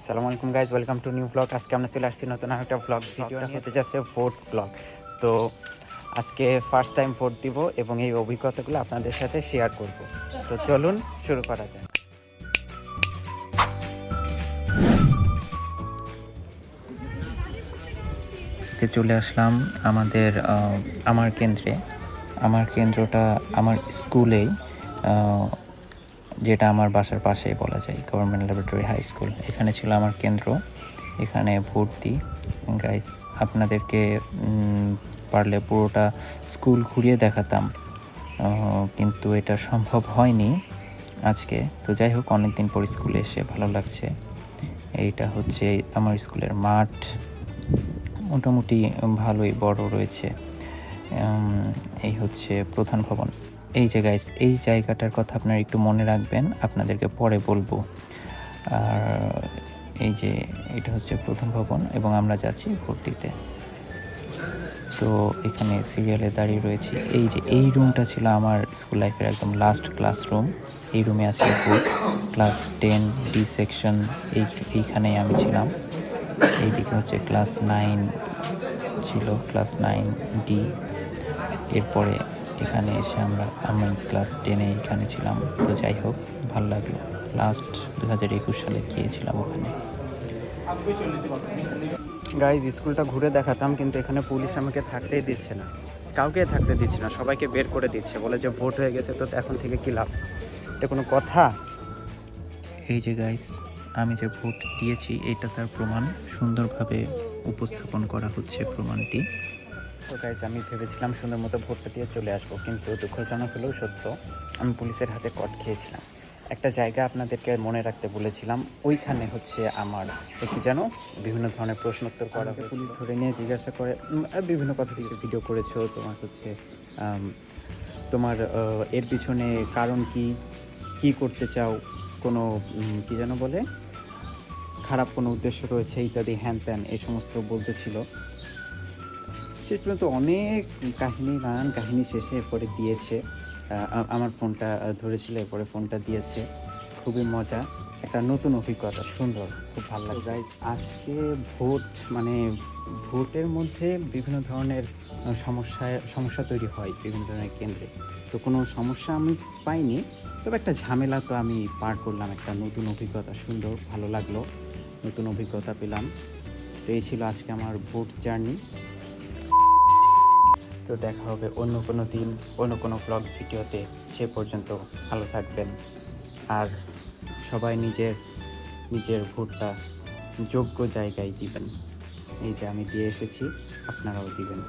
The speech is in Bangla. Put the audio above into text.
আসসালামু আলাইকুম guys, welcome to new blog. আজকে আমরা চলে আসছি নতুন একটা ব্লগ ভিডিও হতে যাচ্ছে ভোট ব্লগ। তো আজকে ফার্স্ট টাইম ভোট দিব এবং এই অভিজ্ঞতাগুলো আপনাদের সাথে শেয়ার করব। তো চলুন শুরু করা যাক। চলে আসলাম আমার কেন্দ্রে। আমার কেন্দ্রটা আমার স্কুলেই, যেটা আমার বাসার পাশেই বলা যায়, গভর্নমেন্ট ল্যাবরেটরি হাই স্কুল। এখানে ছিল আমার কেন্দ্র, এখানে ভোট দিই। গাইস, আপনাদেরকে পারলে পুরোটা স্কুল ঘুরিয়ে দেখাতাম, কিন্তু এটা সম্ভব হয়নি আজকে। তো যাই হোক, অনেকদিন পর স্কুলে এসে ভালো লাগছে। এইটা হচ্ছে আমার স্কুলের মাঠ, মোটামুটি ভালোই বড় রয়েছে। এই হচ্ছে প্রধান ভবন। এই যে গাইস, এই জায়গাটার কথা আপনারা একটু মনে রাখবেন, আপনাদেরকে পরে বলবো। আর এই যে এটা হচ্ছে প্রধান ভবন এবং আমরা যাচ্ছি ভোট দিতে। তো এখানে সিরিয়ালে দাঁড়িয়ে রয়েছি। এই যে এই রুমটা ছিল আমার স্কুল লাইফের একদম লাস্ট ক্লাসরুম। এই রুমে আজকে ভোট, ক্লাস 10 ডি সেকশন, এইখানেই আমি ছিলাম। এইদিকে হচ্ছে ক্লাস 9 ছিল, ক্লাস 9 ডি। এরপরে এখানে এসে আমি ক্লাস 10-এ এখানে ছিলাম। তো যাই হোক, ভালো লাগলো। লাস্ট 2021 সালে গিয়েছিলাম ওখানে। গাইজ, স্কুলটা ঘুরে দেখাতাম, কিন্তু এখানে পুলিশ আমাকে থাকতেই দিচ্ছে না, কাউকে থাকতে দিচ্ছে না, সবাইকে বের করে দিচ্ছে, বলে যে ভোট হয়ে গেছে, তো এখন থেকে কী লাভ? এটা কোনো কথা? এই যে গাইজ, আমি যে ভোট দিয়েছি এটা তার প্রমাণ, সুন্দরভাবে উপস্থাপন করা হচ্ছে প্রমাণটি। তো গাইজ, আমি ভেবেছিলাম সুন্দর মতো ভোটটা দিয়ে চলে আসবো, কিন্তু দুঃখজনক হলেও সত্য, আমি পুলিশের হাতে কট খেয়েছিলাম। একটা জায়গা আপনাদেরকে মনে রাখতে বলেছিলাম, ওইখানে হচ্ছে আমার কি যেন বিভিন্ন ধরনের প্রশ্নোত্তর করা হয়। পুলিশ ধরে নিয়ে জিজ্ঞাসা করে বিভিন্ন কথা থেকে, ভিডিও করেছো, তোমার হচ্ছে তোমার এর পিছনে কারণ কি করতে চাও, কোনো কি যেন বলে, খারাপ কোনো উদ্দেশ্য রয়েছে ইত্যাদি হ্যান ত্যান, এই সমস্ত বলতেছিল। শেষ পর্যন্ত অনেক নানান কাহিনী শেষে এরপরে দিয়েছে। আমার ফোনটা ধরেছিল, এরপরে ফোনটা দিয়েছে। খুবই মজা, একটা নতুন অভিজ্ঞতা, সুন্দর, খুব ভালো লাগে। গাইজ, আজকে ভোটের মধ্যে বিভিন্ন ধরনের সমস্যা তৈরি হয় বিভিন্ন ধরনের কেন্দ্রে। তো কোনো সমস্যা আমি পাইনি, তবে একটা ঝামেলা তো আমি পার করলাম। একটা নতুন অভিজ্ঞতা, সুন্দর, ভালো লাগলো, নতুন অভিজ্ঞতা পেলাম। তো এই ছিল আজকে আমার ভোট জার্নি। তো দেখা হবে অন্য কোনো দিন, অন্য কোনো ব্লগ ভিডিওতে। সে পর্যন্ত ভালো থাকবেন, আর সবাই নিজের ভোটটা যোগ্য জায়গায় দিবেন। এই যে আমি দিয়ে এসেছি, আপনারাও দিবেন।